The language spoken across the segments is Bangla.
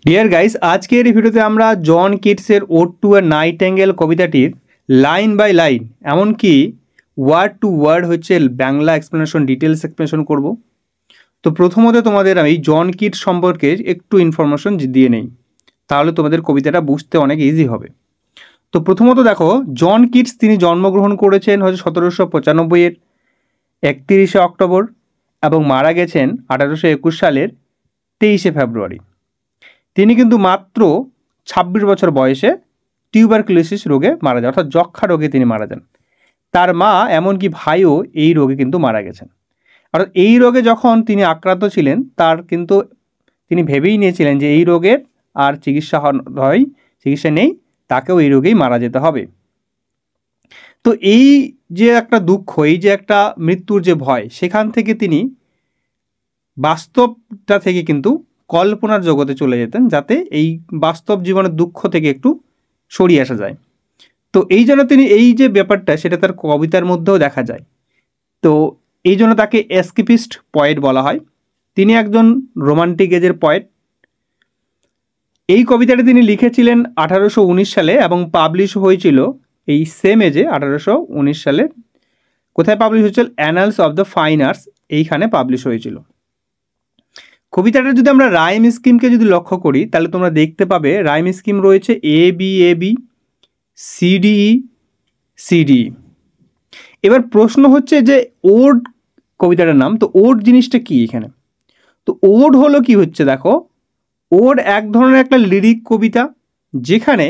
ডিয়ার গাইস, আজকের এই ভিডিওতে আমরা জন কিটসের ওড টু এ নাইটেঙ্গেল কবিতাটির লাইন বাই লাইন এমনকি ওয়ার্ড টু ওয়ার্ড হচ্ছে বাংলা এক্সপ্লেনেশন, ডিটেলস এক্সপ্লেনেশন করব। তো প্রথমত তোমাদের আমি জন কিটস সম্পর্কে একটু ইনফরমেশন দিয়ে নেই, তাহলে তোমাদের কবিতাটা বুঝতে অনেক ইজি হবে। তো প্রথমত দেখো, জন কিটস তিনি জন্মগ্রহণ করেছেন হচ্ছে 1795-এর 31শে অক্টোবর এবং মারা গেছেন 1821 সালের 23শে ফেব্রুয়ারি। তিনি কিন্তু মাত্র 26 বছর বয়সে টিউবারকুলোসিস রোগে মারা যান, অর্থাৎ যক্ষা রোগে তিনি মারা যান। তার মা এমনকি ভাইও এই রোগে কিন্তু মারা গেছেন। অর্থাৎ এই রোগে যখন তিনি আক্রান্ত ছিলেন তার কিন্তু তিনি ভেবেই নিয়েছিলেন যে এই রোগের আর চিকিৎসা নেই, তাকেও এই রোগেই মারা যেতে হবে। তো এই যে একটা দুঃখ, এই যে একটা মৃত্যুর যে ভয়, সেখান থেকে তিনি বাস্তবটা থেকে কিন্তু কল্পনার জগতে চলে যেতেন, যাতে এই বাস্তব জীবনের দুঃখ থেকে একটু সরিয়ে আসা যায়। তো এই জন্য তিনি এই যে ব্যাপারটা সেটা তার কবিতার মধ্যেও দেখা যায়। তো এই জন্য তাকে এসকেপিস্ট পয়েট বলা হয়। তিনি একজন রোমান্টিক এজের পয়েট। এই কবিতাটি তিনি লিখেছিলেন 1819 সালে এবং পাবলিশ হয়েছিল এই সেম এজে 1819 সালে। কোথায় পাবলিশ হয়েছিল? Annals of the fine arts, এইখানে পাবলিশ হয়েছিল। কবিতাটা যদি আমরা রাইম স্কিমকে যদি লক্ষ্য করি তাহলে তোমরা দেখতে পাবে রাইম স্কিম রয়েছে এ বি সিডিই সিডিই। এবার প্রশ্ন হচ্ছে যে ওড কবিতাটার নাম, তো ওড জিনিসটা কি এখানে? তো ওড হলো কি হচ্ছে, দেখো, ওড এক ধরনের একটা লিরিক কবিতা, যেখানে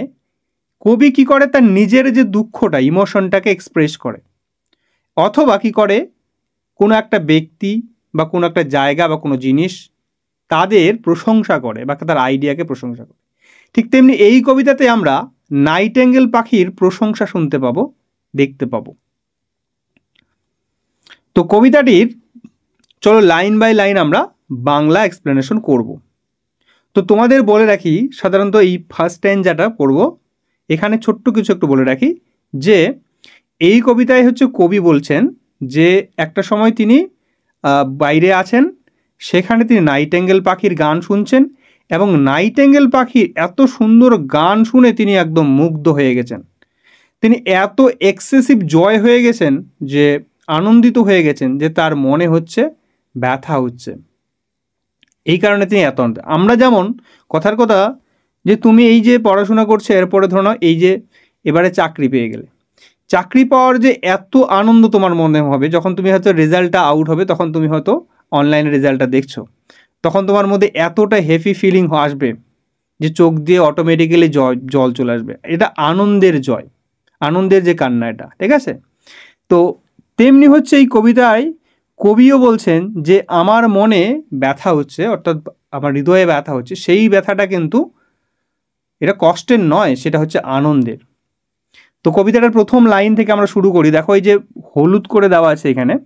কবি কি করে তার নিজের যে দুঃখটা, ইমোশনটাকে এক্সপ্রেস করে, অথবা কি করে কোনো একটা ব্যক্তি বা কোনো একটা জায়গা বা কোনো জিনিস তাদের প্রশংসা করে বা তার আইডিয়াকে প্রশংসা করে। ঠিক তেমনি এই কবিতাতে আমরা নাইটেঙ্গেল পাখির প্রশংসা শুনতে পাবো, দেখতে পাবো। তো কবিতাটির চলো লাইন বাই লাইন আমরা বাংলা এক্সপ্লেনেশন করব। তো তোমাদের বলে রাখি, সাধারণত এই ফার্স্ট টাইম যেটা করব এখানে ছোট্ট কিছু একটু বলে রাখি যে এই কবিতায় হচ্ছে কবি বলছেন যে একটা সময় তিনি বাইরে আছেন, সেখানে তিনি নাইটেঙ্গেল পাখির গান শুনছেন এবং নাইটেঙ্গেল পাখির এত সুন্দর গান শুনে তিনি একদম মুগ্ধ হয়ে গেছেন। তিনি এত এক্সেসিভ জয় হয়ে গেছেন, যে আনন্দিত হয়ে গেছেন, যে তার মনে হচ্ছে ব্যথা হচ্ছে। এই কারণে তিনি এত আমরা যেমন কথার কথা যে তুমি এই যে পড়াশোনা করছো, এরপরে ধরো এই যে এবারে চাকরি পেয়ে গেলে, চাকরি পাওয়ার যে এত আনন্দ তোমার মনে হবে, যখন তুমি হয়তো রেজাল্টটা আউট হবে, তখন তুমি হয়তো অনলাইনে রেজাল্টটা দেখছো, তখন তোমার মধ্যে এতটা হ্যাপি ফিলিং আসবে যে চোখ দিয়ে অটোমেটিক্যালি জল চলে আসবে। এটা আনন্দের জয়, আনন্দের যে কান্না, এটা ঠিক আছে। তো তেমনি হচ্ছে এই কবিতায় কবিও বলছেন যে আমার মনে ব্যথা হচ্ছে, অর্থাৎ আমার হৃদয়ে ব্যথা হচ্ছে, সেই ব্যথাটা কিন্তু এটা কষ্টের নয়, সেটা হচ্ছে আনন্দের। তো কবিতাটার প্রথম লাইন থেকে আমরা শুরু করি। দেখো, এই যে হলুদ করে দেওয়া আছে, এখানে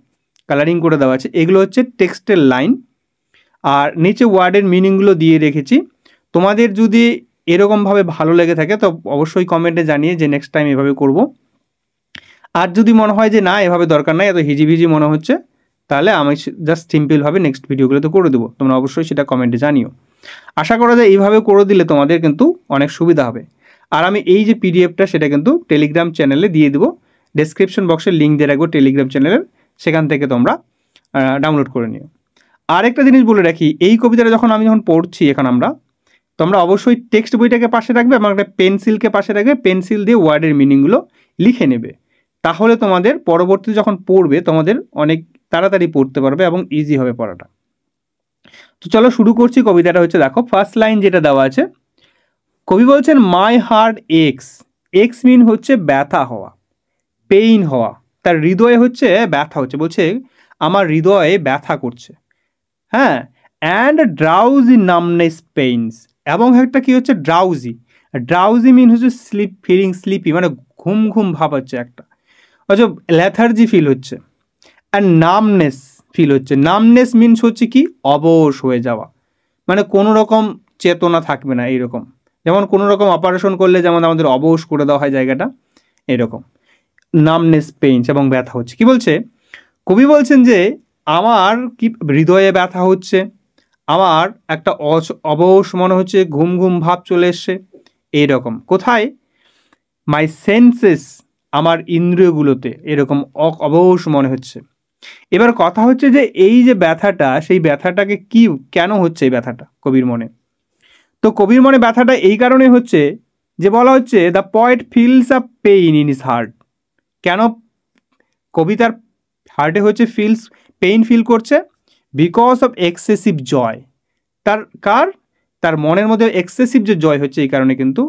কালারিং করে দেওয়া আছে, এগুলো হচ্ছে টেক্সটের লাইন, আর নিচে ওয়ার্ডের মিনিংগুলো দিয়ে রেখেছি। তোমাদের যদি এরকমভাবে ভালো লেগে থাকে তো অবশ্যই কমেন্টে জানিয়ে যে নেক্সট টাইম এভাবে করব। আর যদি মনে হয় যে না, এভাবে দরকার নাই, এত হিজিবিজি মনে হচ্ছে, তাহলে আমি জাস্ট সিম্পলভাবে নেক্সট ভিডিওগুলোতে করে দেবো। তোমরা অবশ্যই সেটা কমেন্টে জানিও। আশা করা যায় এইভাবে করে দিলে তোমাদের কিন্তু অনেক সুবিধা হবে। আর আমি এই যে পিডিএফটা সেটা কিন্তু টেলিগ্রাম চ্যানেলে দিয়ে দেবো, ডেসক্রিপশন বক্সে লিঙ্ক দিয়ে রাখবো টেলিগ্রাম চ্যানেলের, সেখান থেকে তোমরা ডাউনলোড করে নিও। আরেকটা জিনিস বলে রাখি, এই কবিতাটা যখন পড়ছি এখন তোমরা অবশ্যই টেক্সট বইটাকে পাশে রাখবে এবং একটা পেন্সিলকে পাশে রাখবে, পেন্সিল দিয়ে ওয়ার্ডের মিনিংগুলো লিখে নেবে। তাহলে তোমাদের পরবর্তীতে যখন পড়বে তোমাদের অনেক তাড়াতাড়ি পড়তে পারবে এবং ইজি হবে পড়াটা। তো চলো শুরু করছি। কবিতাটা হচ্ছে, দেখো ফার্স্ট লাইন যেটা দেওয়া আছে, কবি বলছেন মাই হার্ট এক্স। এক্স মিন হচ্ছে ব্যথা হওয়া, পেইন হওয়া, তার হৃদয়ে হচ্ছে ব্যথা হচ্ছে, বলছে আমার হৃদয়ে ব্যথা করছে। হ্যাঁ, অ্যান্ড ড্রাউজি নামনেস পেইনস, এবং একটা কি হচ্ছে ড্রাউজি। ড্রাউজি মিন হচ্ছে ফিলিং স্লিপি, মানে ঘুম ঘুম ভাব হচ্ছে একটা, অথচ ল্যাথার্জি ফিল হচ্ছে। আর নামনেস ফিল হচ্ছে। নামনেস মিনস হচ্ছে কি অবশ হয়ে যাওয়া, মানে কোনো রকম চেতনা থাকবে না, এইরকম। যেমন কোনো রকম অপারেশন করলে যেমন আমাদের অবশ করে দেওয়া হয় জায়গাটা, এরকম নামনেস পেইনস এবং ব্যথা হচ্ছে। কি বলছে কবি? বলছেন যে আমার কি হৃদয়ে ব্যথা হচ্ছে, আমার একটা অবশ মনে হচ্ছে, ঘুম ঘুম ভাব চলে এসছে, এইরকম। কোথায়? মাই সেন্সেস, আমার ইন্দ্রিয়গুলোতে এরকম অবশ মনে হচ্ছে। এবার কথা হচ্ছে যে এই যে ব্যথাটা, সেই ব্যথাটাকে কি কেন হচ্ছে এই ব্যথাটা কবির মনে? তো কবির মনে ব্যথাটা এই কারণে হচ্ছে যে বলা হচ্ছে the poet feels a pain in his heart. কেন কবিতার হার্টে হচ্ছে ফিলস পেইন ফিল করছে? বিকজ অফ এক্সেসিভ জয়। তার মনের মধ্যে এক্সেসিভ যে জয় হচ্ছে, এই কারণে কিন্তু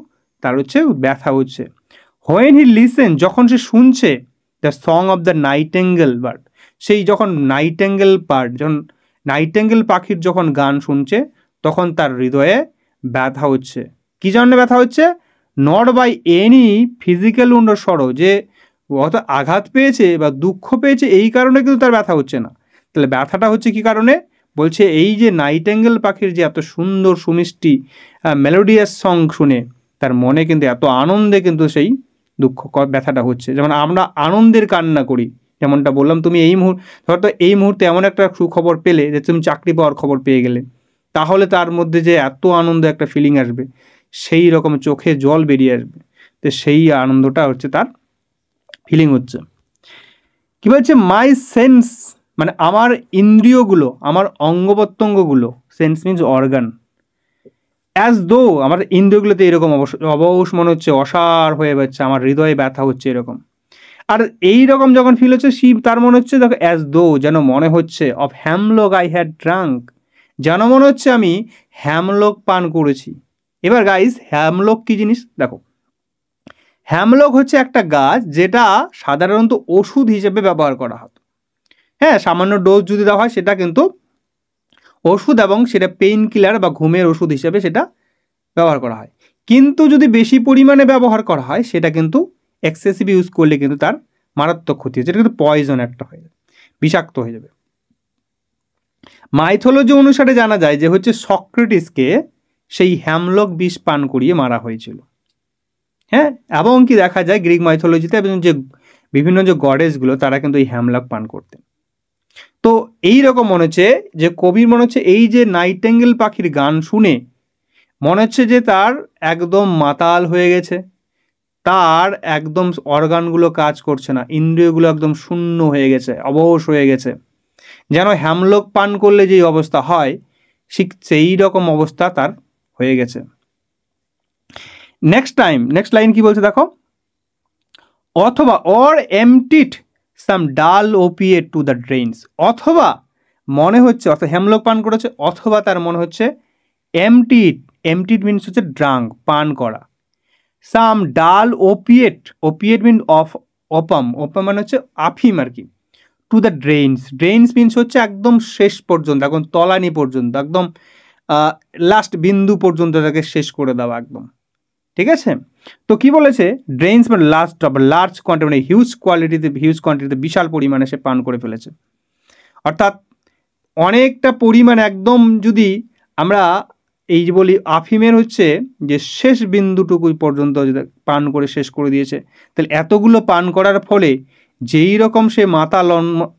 তার হচ্ছে ব্যথা হচ্ছে। হোয়েন হি লিসেন, যখন সে শুনছে the song of the Nightingale bird, সেই যখন নাইটেঙ্গেল বার্ড, যখন নাইটেঙ্গেল পাখির যখন গান শুনছে, তখন তার হৃদয়ে ব্যথা হচ্ছে। কী জন্য ব্যথা হচ্ছে? Not by any physical wound sorrow, যে অত আঘাত পেয়েছে বা দুঃখ পেয়েছে এই কারণে কিন্তু তার ব্যথা হচ্ছে না। তাহলে ব্যথাটা হচ্ছে কি কারণে? বলছে এই যে নাইটেঙ্গেল পাখির যে এত সুন্দর সুমিষ্টি মেলোডিয়াস সং শুনে তার মনে কিন্তু এত আনন্দে কিন্তু সেই দুঃখ ব্যথাটা হচ্ছে। যেমন আমরা আনন্দের কান্না করি, যেমনটা বললাম, তুমি হয়তো এই মুহূর্তে এমন একটা সুখবর পেলে যে তুমি চাকরি পাওয়ার খবর পেয়ে গেলে, তাহলে তার মধ্যে যে এত আনন্দ একটা ফিলিং আসবে, সেই রকম চোখে জল বেরিয়ে আসবে। তো সেই আনন্দটা হচ্ছে তার ফিলিং হচ্ছে। কি বলছে? মাই সেন্স, মানে আমার ইন্দ্রিয়গুলো, আমার অঙ্গ প্রত্যঙ্গগুলো, sense means organ, as though, আমার ইন্দ্রিয়গুলোতে এরকম অবশ মনে হচ্ছে, অসাড় হয়ে যাচ্ছে, আমার হৃদয়ে ব্যথা হচ্ছে এরকম। আর এই রকম যখন ফিল হচ্ছে, শিব তার মনে হচ্ছে দেখো, অ্যাজ দো, যেন মনে হচ্ছে, অফ হ্যামলক আই হ্যাড ড্রাঙ্ক, যেন মনে হচ্ছে আমি হ্যামলক পান করেছি। এবার গাইস, হ্যামলক কি জিনিস দেখো। হ্যামলক হচ্ছে একটা গাছ যেটা সাধারণত ওষুধ হিসেবে ব্যবহার করা হতো। হ্যাঁ, সামান্য ডোজ যদি দেওয়া হয় সেটা কিন্তু ওষুধ, এবং সেটা পেইন কিলার বা ঘুমের ওষুধ হিসেবে সেটা ব্যবহার করা হয়। কিন্তু যদি বেশি পরিমাণে ব্যবহার করা হয়, সেটা কিন্তু এক্সেসিভ ইউজ করলে কিন্তু তার মারাত্মক ক্ষতি হচ্ছে, এটা কিন্তু পয়জন একটা হয়ে যাবে, বিষাক্ত হয়ে যাবে। মাইথোলজি অনুসারে জানা যায় যে হচ্ছে সক্রেটিসকে সেই হ্যামলক বিষ পান করিয়ে মারা হয়েছিল। হ্যাঁ, এবং কি দেখা যায় গ্রিক মাইথোলজিতে যে বিভিন্ন যে গডেসগুলো, তারা কিন্তু এই হ্যামলক পান করতেন। তো এই রকম মনে হচ্ছে যে কবির মনে হচ্ছে এই যে নাইটেঙ্গেল পাখির গান শুনে মনে হচ্ছে যে তার একদম মাতাল হয়ে গেছে, তার একদম অর্গানগুলো কাজ করছে না, ইন্দ্রিয়গুলো একদম শূন্য হয়ে গেছে, অবশ হয়ে গেছে, যেন হ্যামলক পান করলে যেই অবস্থা হয় ঠিক সেই রকম অবস্থা তার হয়ে গেছে। নেক্সট লাইন কি বলছে দেখো, অথবা অর এমটিড সাম ডাল ওপিয়েট টু দ্য ড্রেইনস, অথবা মনে হচ্ছে, অর্থাৎ হ্যামলক পান করেছে, অথবা তার মনে হচ্ছে এমটিড মিনস হচ্ছে ড্রাঙ্ক, পান করা, সাম ডাল ওপিয়েট মিন ওপাম মানে হচ্ছে আফিম আর কি, টু দ্য ড্রেইনস মিনস হচ্ছে একদম শেষ পর্যন্ত, একদম তলানি পর্যন্ত, একদম লাস্ট বিন্দু পর্যন্ত তাকে শেষ করে দেওয়া একদম। ঠিক আছে? তো কি বলেছে, ড্রেইনস মানে লার্জ কোয়ান্টিটি, মানে হিউজ কোয়ান্টিটিতে বিশাল পরিমাণে সে পান করে ফেলেছে। অর্থাৎ অনেকটা পরিমাণ, একদম যদি আমরা এই যে বলি আফিমের হচ্ছে যে শেষ বিন্দুটুকু পর্যন্ত পান করে শেষ করে দিয়েছে, তাহলে এতগুলো পান করার ফলে যেই রকম সে মাতাল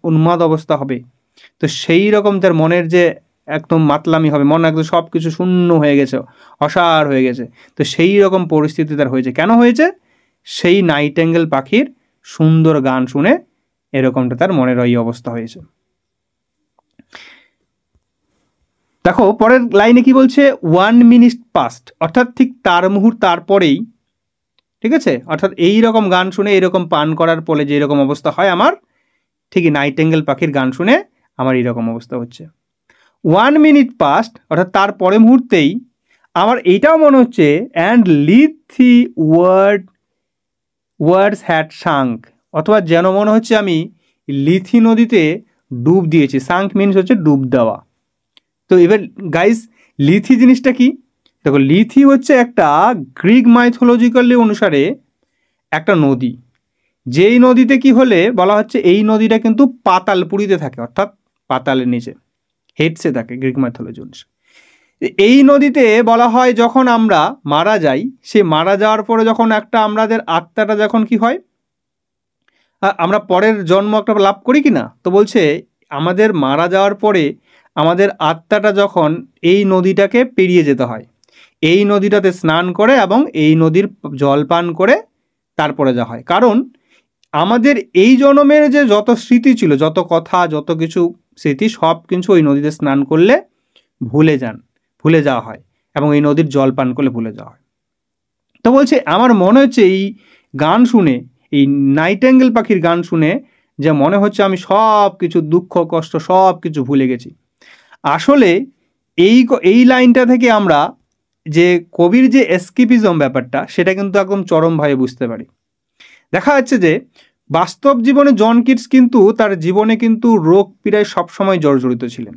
উন্মাদ অবস্থা হবে, তো সেই রকম তার মনের যে একদম মাতলামি হবে, মন একদম সব কিছু শূন্য হয়ে গেছে, অসাড় হয়ে গেছে। তো সেই রকম পরিস্থিতি তার হয়েছে। কেন হয়েছে? সেই নাইটেঙ্গেল পাখির সুন্দর গান শুনে এরকমটা তার মনের এই অবস্থা হয়েছে। দেখো পরের লাইনে কি বলছে, 1 মিনিট পাস্ট, অর্থাৎ ঠিক তারপরেই, ঠিক আছে, অর্থাৎ এই রকম গান শুনে এরকম পান করার ফলে যে এরকম অবস্থা হয় আমার, ঠিকই নাইটেঙ্গেল পাখির গান শুনে আমার এইরকম অবস্থা হচ্ছে। 1 মিনিট পাস্ট, অর্থাৎ তারপরে মুহূর্তেই আমার এইটাও মনে হচ্ছে, অ্যান্ড লিথি ওয়ার্ডস হ্যাড সাঙ্ক, অথবা যেন মনে হচ্ছে আমি লিথি নদীতে ডুব দিয়েছি। সাঙ্ক মিনস হচ্ছে ডুব দেওয়া। তো এবার গাইস, লিথি জিনিসটা কি দেখো, লিথি হচ্ছে একটা গ্রিক মাইথোলজিক্যালি অনুসারে একটা নদী, যেই নদীতে কি হলে বলা হচ্ছে এই নদীটা কিন্তু পাতালপুরীতে থাকে, অর্থাৎ পাতালের নিচে হেডসে থাকে গ্রিক মাইথোলজি অনুসারে। এই নদীতে বলা হয় যখন আমরা মারা যাই, সে মারা যাওয়ার পরে যখন একটা আমাদের আত্মাটা যখন কি হয়, আমরা পরের জন্ম একটা লাভ করি কি না, তো বলছে আমাদের মারা যাওয়ার পরে আমাদের আত্মাটা যখন এই নদীটাকে পেরিয়ে যেতে হয়, এই নদীটাতে স্নান করে এবং এই নদীর জল পান করে তারপরে যা হয়। কারণ আমাদের এই জন্মের যে যত স্মৃতি ছিল, যত কথা, যত কিছু স্মৃতি, সব কিছু ওই নদীতে স্নান করলে ভুলে যাওয়া হয় এবং এই নদীর জল পান করলে ভুলে যাওয়া হয়। তো বলছে আমার মনে হচ্ছে এই গান শুনে, এই নাইটেঙ্গেল পাখির গান শুনে যে মনে হচ্ছে আমি সব কিছু দুঃখ কষ্ট সব কিছু ভুলে গেছি। আসলে এই লাইনটা থেকে আমরা যে কবির যে এস্কেপিজম ব্যাপারটা, সেটা কিন্তু একদম চরমভাবে বুঝতে পারি। দেখা যাচ্ছে যে বাস্তব জীবনে জন কিটস কিন্তু তার জীবনে কিন্তু রোগ পীড়ায় সবসময় জর্জরিত ছিলেন।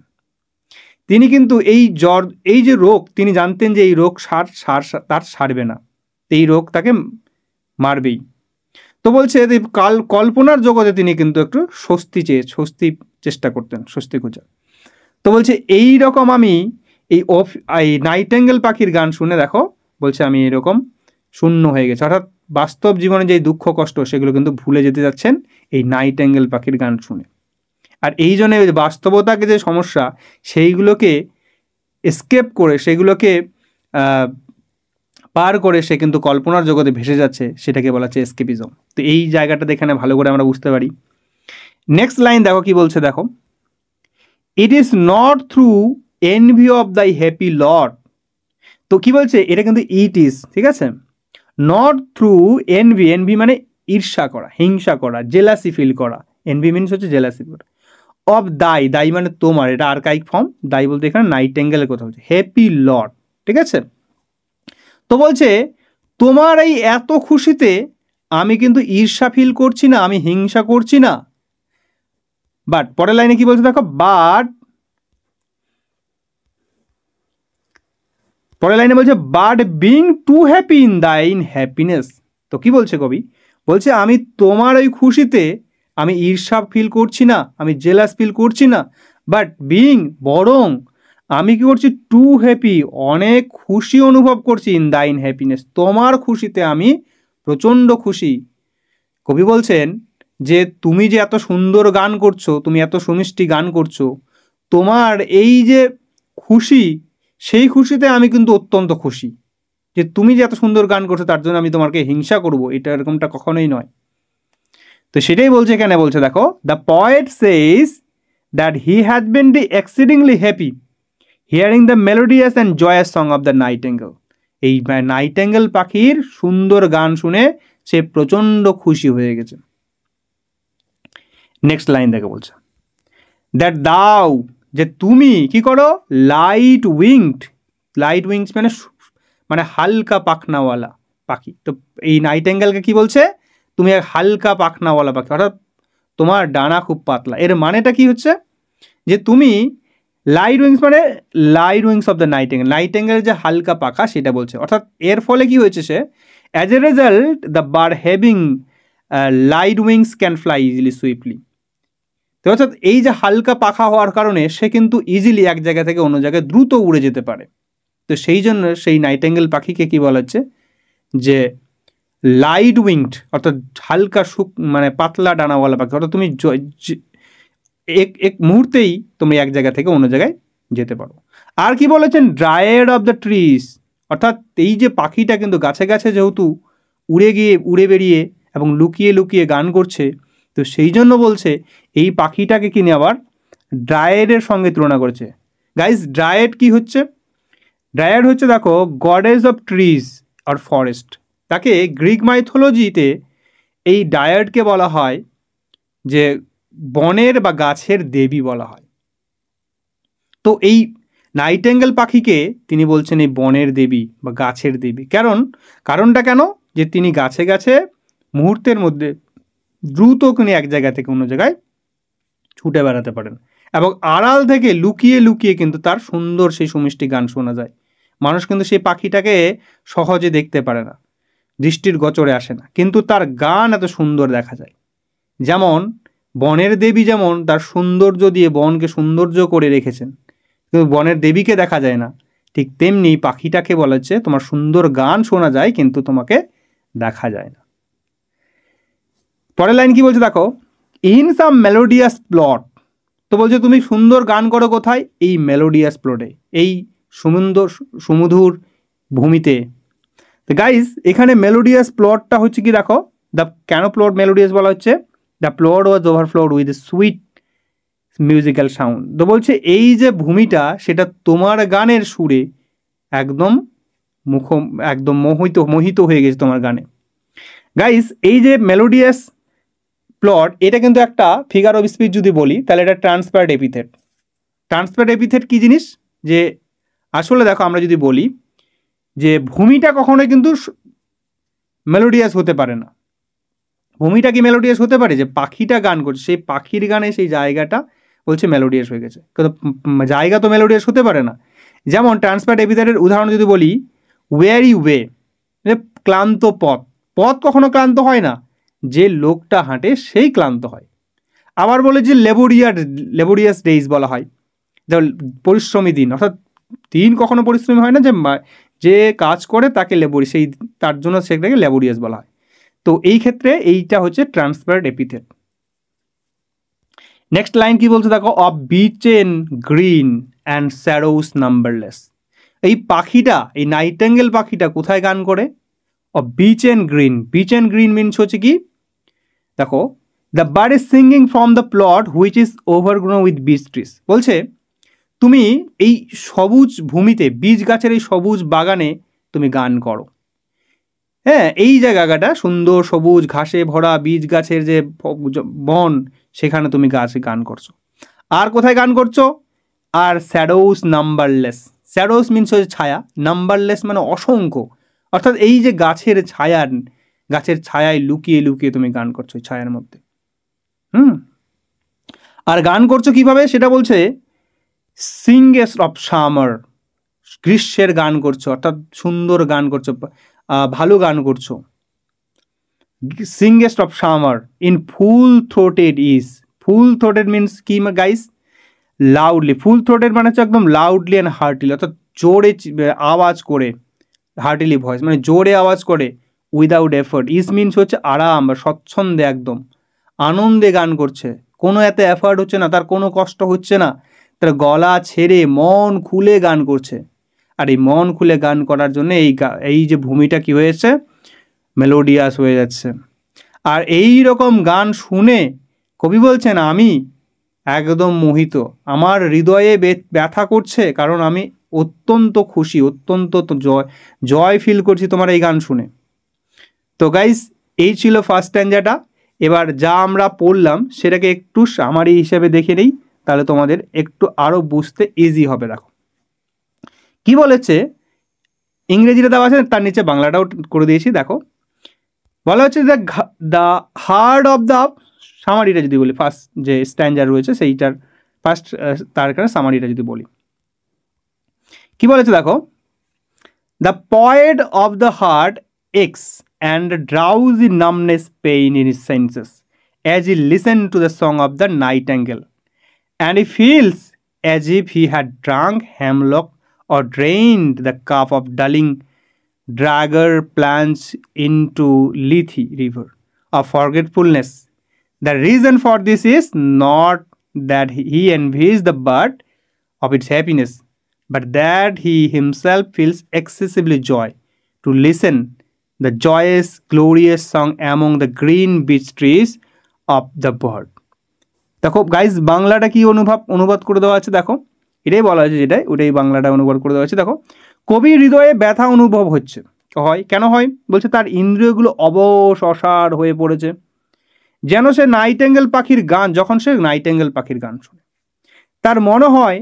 তিনি কিন্তু এই যে রোগ, তিনি জানতেন যে এই রোগ তার সারবে না, এই রোগ তাকে মারবেই। তো বলছে কল্পনার জগতে তিনি কিন্তু একটু স্বস্তি চেষ্টা করতেন, স্বস্তি খোঁজার। তো বলছে এই রকম আমি এই নাইটেঙ্গেল পাখির গান শুনে দেখো, বলছে আমি এরকম শূন্য হয়ে গেছে, অর্থাৎ বাস্তব জীবনে যে দুঃখ কষ্ট সেগুলো কিন্তু ভুলে যেতে যাচ্ছেন এই নাইটেঙ্গেল পাখির গান শুনে। আর এই জন্য বাস্তবতাকে যে সমস্যা সেইগুলোকে এস্কেপ করে, সেগুলোকে পার করে সে কিন্তু কল্পনার জগতে ভেসে যাচ্ছে, সেটাকে বলা হচ্ছে এস্কেপিজম। তো এই জায়গাটাতে এখানে ভালো করে আমরা বুঝতে পারি। নেক্সট লাইন দেখো কি বলছে, দেখো, it is not through envy of the happy lord. তো কি বলছে, এটা কিন্তু ইট ইজ, ঠিক আছে, নট থ্রু এনভি মানে ঈর্ষা করা, হিংসা করা, জেলাসি ফিল করা। এনভি মিনস হচ্ছে জেলাসি করা। অফ দাই মানে তোমার, এটা আর্কাইক ফর্ম, দাই বলতে এখানে নাইটেঙ্গেলের কথা হচ্ছে, হ্যাপি লর্ড, ঠিক আছে। তো বলছে তোমার এই এত খুশিতে আমি কিন্তু ঈর্ষা ফিল করছি না, আমি হিংসা করছি না। বাট পরের লাইনে কি বলছে দেখো, পরের লাইনে বলছে but being two happy in thine happiness. তো কি বলছে কবি, বলছে আমি তোমার ওই খুশিতে আমি ঈর্ষা ফিল করছি না, আমি জেলাস ফিল করছি না, বাট বরং আমি কি করছি, টু হ্যাপি, অনেক খুশি অনুভব করছি, ইন দাইন হ্যাপিনেস, তোমার খুশিতে আমি প্রচণ্ড খুশি। কবি বলছেন যে তুমি যে এত সুন্দর গান করছো, তুমি এত সুমিষ্টি গান করছো, তোমার এই যে খুশি, সেই খুশিতে আমি কিন্তু অত্যন্ত খুশি। যে তুমি যে এত সুন্দর গান করছো তার জন্য আমি তোমাকে হিংসা করব, এটা এরকমটা কখনোই নয়। তো সেটাই বলছে এখানে, বলছে দেখো, the poet says that he has been the exceedingly happy hearing the melodious and joyous song of the nightingale. এই নাইটেঙ্গেল পাখির সুন্দর গান শুনে সে প্রচণ্ড খুশি হয়ে গেছে। নেক্সট লাইন দেখে বলছে, দ্যাট দাও, যে তুমি কি করো, লাইট উইংস মানে হালকা পাখনাওয়ালা পাখি। তো এই নাইটেঙ্গেলকে কি বলছে, তুমি এক হালকা পাখনাওয়ালা পাখি, অর্থাৎ তোমার ডানা খুব পাতলা। এর মানেটা কি হচ্ছে, যে তুমি light wings of the Nightingale যে হালকা পাখা সেটা বলছে। অর্থাৎ এর ফলে কি হয়েছে, সে as a result the bird having light wings can fly easily swiftly. তো অর্থাৎ এই যে হালকা পাখা হওয়ার কারণে সে কিন্তু ইজিলি এক জায়গা থেকে অন্য জায়গায় দ্রুত উড়ে যেতে পারে। তো সেই জন্য সেই নাইটেঙ্গেল পাখিকে কি বলা হচ্ছে, যে লাইট উইংড, অর্থাৎ হালকা মানে পাতলা ডানাওয়ালা পাখি, অর্থাৎ তুমি এক মুহূর্তেই তুমি এক জায়গা থেকে অন্য জায়গায় যেতে পারো। আর কি বলেছেন, ড্রায়েড অফ দ্য ট্রিজ, অর্থাৎ এই যে পাখিটা কিন্তু গাছে গাছে যেহেতু উড়ে বেরিয়ে এবং লুকিয়ে লুকিয়ে গান করছে, তো সেই জন্য বলছে এই পাখিটাকে কিনে আবার ড্রায়েডের সঙ্গে তুলনা করেছে। গাইজ, ড্রায়েড কি হচ্ছে, ড্রায়েড হচ্ছে দেখো goddess of trees are forest. তাকে গ্রিক মাইথোলজিতে এই ড্রায়েডকে বলা হয় যে বনের বা গাছের দেবী বলা হয়। তো এই নাইটেঙ্গেল পাখিকে তিনি বলছেন এই বনের দেবী বা গাছের দেবী। কারণটা কেন, যে তিনি গাছে গাছে মুহূর্তের মধ্যে দ্রুত কিনে এক জায়গা থেকে অন্য জায়গায় ছুটে বেড়াতে পারেন এবং আড়াল থেকে লুকিয়ে লুকিয়ে কিন্তু তার সুন্দর সেই সুমিষ্টি গান শোনা যায়। মানুষ কিন্তু সেই পাখিটাকে সহজে দেখতে পারে না, দৃষ্টির গোচরে আসে না, কিন্তু তার গান এত সুন্দর দেখা যায়। যেমন বনের দেবী যেমন তার সৌন্দর্য দিয়ে বনকে সৌন্দর্য করে রেখেছেন, কিন্তু বনের দেবীকে দেখা যায় না, ঠিক তেমনি পাখিটাকে বলা হচ্ছে তোমার সুন্দর গান শোনা যায় কিন্তু তোমাকে দেখা যায় না। পরের লাইন কি বলছে দেখো, ইন সাম মেলোডিয়াস প্লট। তো তো বলছে তুমি সুন্দর গান করো কোথায়? এই মেলোডিয়াস প্লটে, এই সুমধুর ভূমিতে। তো গাইস এখানে মেলোডিয়াস প্লটটা হচ্ছে কি দেখো, কেন প্লট মেলোডিয়াস বলা হচ্ছে? The plot was overflowed with sweet musical sound. তো বলছে এই যে ভূমিটা সেটা তোমার গানের সুরে একদম একদম মোহিত হয়ে গেছে তোমার গানে। গাইস এই যে মেলোডিয়াস প্লট, এটা কিন্তু একটা ফিগার অফ স্পিচ যদি বলি তাহলে এটা ট্রান্সপারেন্ট এপিথেট। ট্রান্সপারেন্ট এপিথেট কি জিনিস? যে আসলে দেখো আমরা যদি বলি যে ভূমিটা কখনোই কিন্তু মেলোডিয়াস হতে পারে না। ভূমিটা কি মেলোডিয়াস হতে পারে? যে পাখিটা গান করছে সেই পাখির গানে সেই জায়গাটা বলছে মেলোডিয়াস হয়ে গেছে, কিন্তু জায়গা তো মেলোডিয়াস হতে পারে না। যেমন ট্রান্সপারেন্ট এপিথেটের উদাহরণ যদি বলি, ওয়েরি ওয়ে, ক্লান্ত পথ। পথ কখনো ক্লান্ত হয় না, যে লোকটা হাঁটে সেই ক্লান্ত হয়। আবার বলে যে লেবোরিয়াস ডেইজ বলা হয়, যেমন পরিশ্রমী দিন, অর্থাৎ দিন কখনো পরিশ্রমী হয় না, যে কাজ করে তাকে তার জন্য সেটাকে লেবোরিয়াস বলা হয়। তো এই ক্ষেত্রে এইটা হচ্ছে ট্রান্সপারেন্ট এপিথেট। নেক্সট লাইন কি বলছে দেখো, of beechen green and shadows numberless. এই পাখিটা, এই নাইটেঙ্গেল পাখিটা কোথায় গান করে? Of beech and green. Beech and green means হচ্ছে কি দেখো, the bird is singing from the plot which is overgrown with beech trees. বলছে তুমি এই সবুজ ভূমিতে, বীজ গাছের এই সবুজ বাগানে তুমি গান করো। হ্যাঁ, এই জায়গাটা সুন্দর সবুজ ঘাসে ভরা বীজ গাছের যে বন, সেখানে তুমি গান করছো। আর কোথায় গান করছো? আর শ্যাডোস নাম্বারলেস। শ্যাডোস মিনস হচ্ছে ছায়া, নাম্বারলেস মানে অসংখ্য, অর্থাৎ এই যে গাছের ছায়ায় লুকিয়ে লুকিয়ে তুমি গান করছো ছায়ার মধ্যে। আর গান করছো কিভাবে সেটা বলছে, সিঙ্গেস্ট অফ সামার, গ্রীষ্মের গান করছো, অর্থাৎ সুন্দর গান করছো, ভালো গান করছো। Singest of summer in full throated ease. Full throated means কি গাইস? লাউডলি। ফুল থ্রোটেড মানে হচ্ছে একদম লাউডলি অ্যান্ড হার্টিলি, অর্থাৎ জোরে আওয়াজ করে, হার্টিলি ভয়েস মানে জোরে আওয়াজ করে, উইদাউট এফোর্ট। ইজ মিনস হচ্ছে আরাম বা স্বচ্ছন্দে, একদম আনন্দে গান করছে, কোনো এত এফার্ট হচ্ছে না, তার কোনো কষ্ট হচ্ছে না, তার গলা ছেড়ে মন খুলে গান করছে। আর এই মন খুলে গান করার জন্য এই যে ভূমিটা কি হয়েছে? মেলোডিয়াস হয়ে যাচ্ছে। আর এই রকম গান শুনে কবি বলছেন আমি একদম মোহিত, আমার হৃদয়ে ব্যথা করছে, কারণ আমি অত্যন্ত খুশি, অত্যন্ত জয় ফিল করছি তোমার এই গান শুনে। তো গাইস এই ছিল ফার্স্ট স্ট্যাঞ্জাটা। এবার যা আমরা পড়লাম সেটাকে একটু সামারি হিসেবে দেখে নিই, তাহলে তোমাদের একটু আরও বুঝতে ইজি হবে। দেখো কি বলেছে, ইংরেজিটা দেওয়া আছে, তার নিচে বাংলাটাও করে দিয়েছি। দেখো বলা হচ্ছে দ্য হার্ট অফ দ্য, সামারিটা যদি বলি, ফার্স্ট যে স্ট্যাঞ্জার রয়েছে সেইটার ফার্স্ট, তার কারণে সামারিটা যদি বলি কি বলেছে দেখো, the poet of the heart aches and drowsy numbness pain in his senses as he listened to the song of the nightingale, and he feels as if he had drunk hemlock or drained the cup of dulling dragger plunged into Lethe river of forgetfulness. The reason for this is not that he envies the bird of its happiness, but that he himself feels excessively joy to listen the joyous, glorious song among the green beech trees of the bird. দেখো গাইজ বাংলাটা কি অনুবাদ করে দেওয়া আছে, দেখো এটাই বলা হয়েছে, ওটাই বাংলাটা অনুবাদ করে দেওয়া আছে। দেখো কবির হৃদয়ে ব্যথা অনুভব হচ্ছে, হয় কেন হয়? বলছে তার ইন্দ্রিয়গুলো অবশ অসাড় হয়ে পড়েছে, যেন সে নাইটেঙ্গেল পাখির গান, যখন সে নাইটেঙ্গেল পাখির গান শুনে তার মনে হয়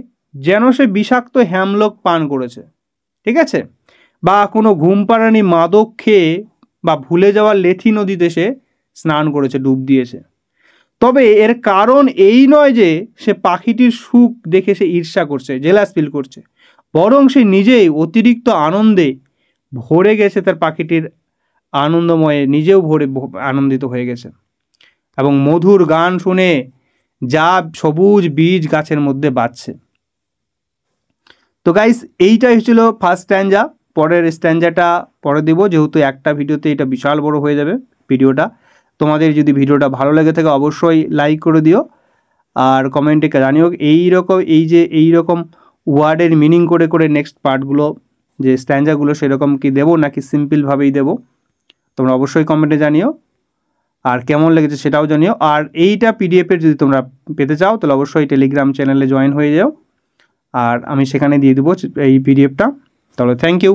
যেন সে বিষাক্ত হ্যামলক পান করেছে, ঠিক আছে, বা কোনো ঘুমপাড়ানি মাদক খেয়ে বা ভুলে যাওয়া লেথি নদীতে সে স্নান করেছে, ডুব দিয়েছে। তবে এর কারণ এই নয় যে সে পাখিটির সুখ দেখে সে ঈর্ষা করছে, জেলাস ফিল করছে, বরং সে নিজেই অতিরিক্ত আনন্দে ভরে গেছে, তার পাখিটির আনন্দময়ে নিজেও আনন্দিত হয়ে গেছে এবং মধুর গান শুনে যা সবুজ বীজ গাছের মধ্যে বাজছে। তো গাইস এইটাই ছিল ফার্স্ট স্ট্যাঞ্জা। পরের স্ট্যাঞ্জাটা পরে দেব, যেহেতু একটা ভিডিওতে এটা বিশাল বড় হয়ে যাবে ভিডিওটা। তোমাদের যদি ভিডিওটা ভালো লেগে থাকে অবশ্যই লাইক করে দিও, আর কমেন্টে জানিও এই রকম ওয়ার্ডের মিনিং করে করে নেক্সট পার্টগুলো যে স্ট্যান্ডাগুলো সেরকম কি দেবো নাকি সিম্পলভাবেই দেবো, তোমরা অবশ্যই কমেন্টে জানিও। আর কেমন লেগেছে সেটাও জানিও। আর এইটা পিডিএফের যদি তোমরা পেতে চাও তাহলে অবশ্যই টেলিগ্রাম চ্যানেলে জয়েন হয়ে যাও, আর আমি সেখানে দিয়ে দেবো এই পিডিএফটা। তাহলে থ্যাংক ইউ।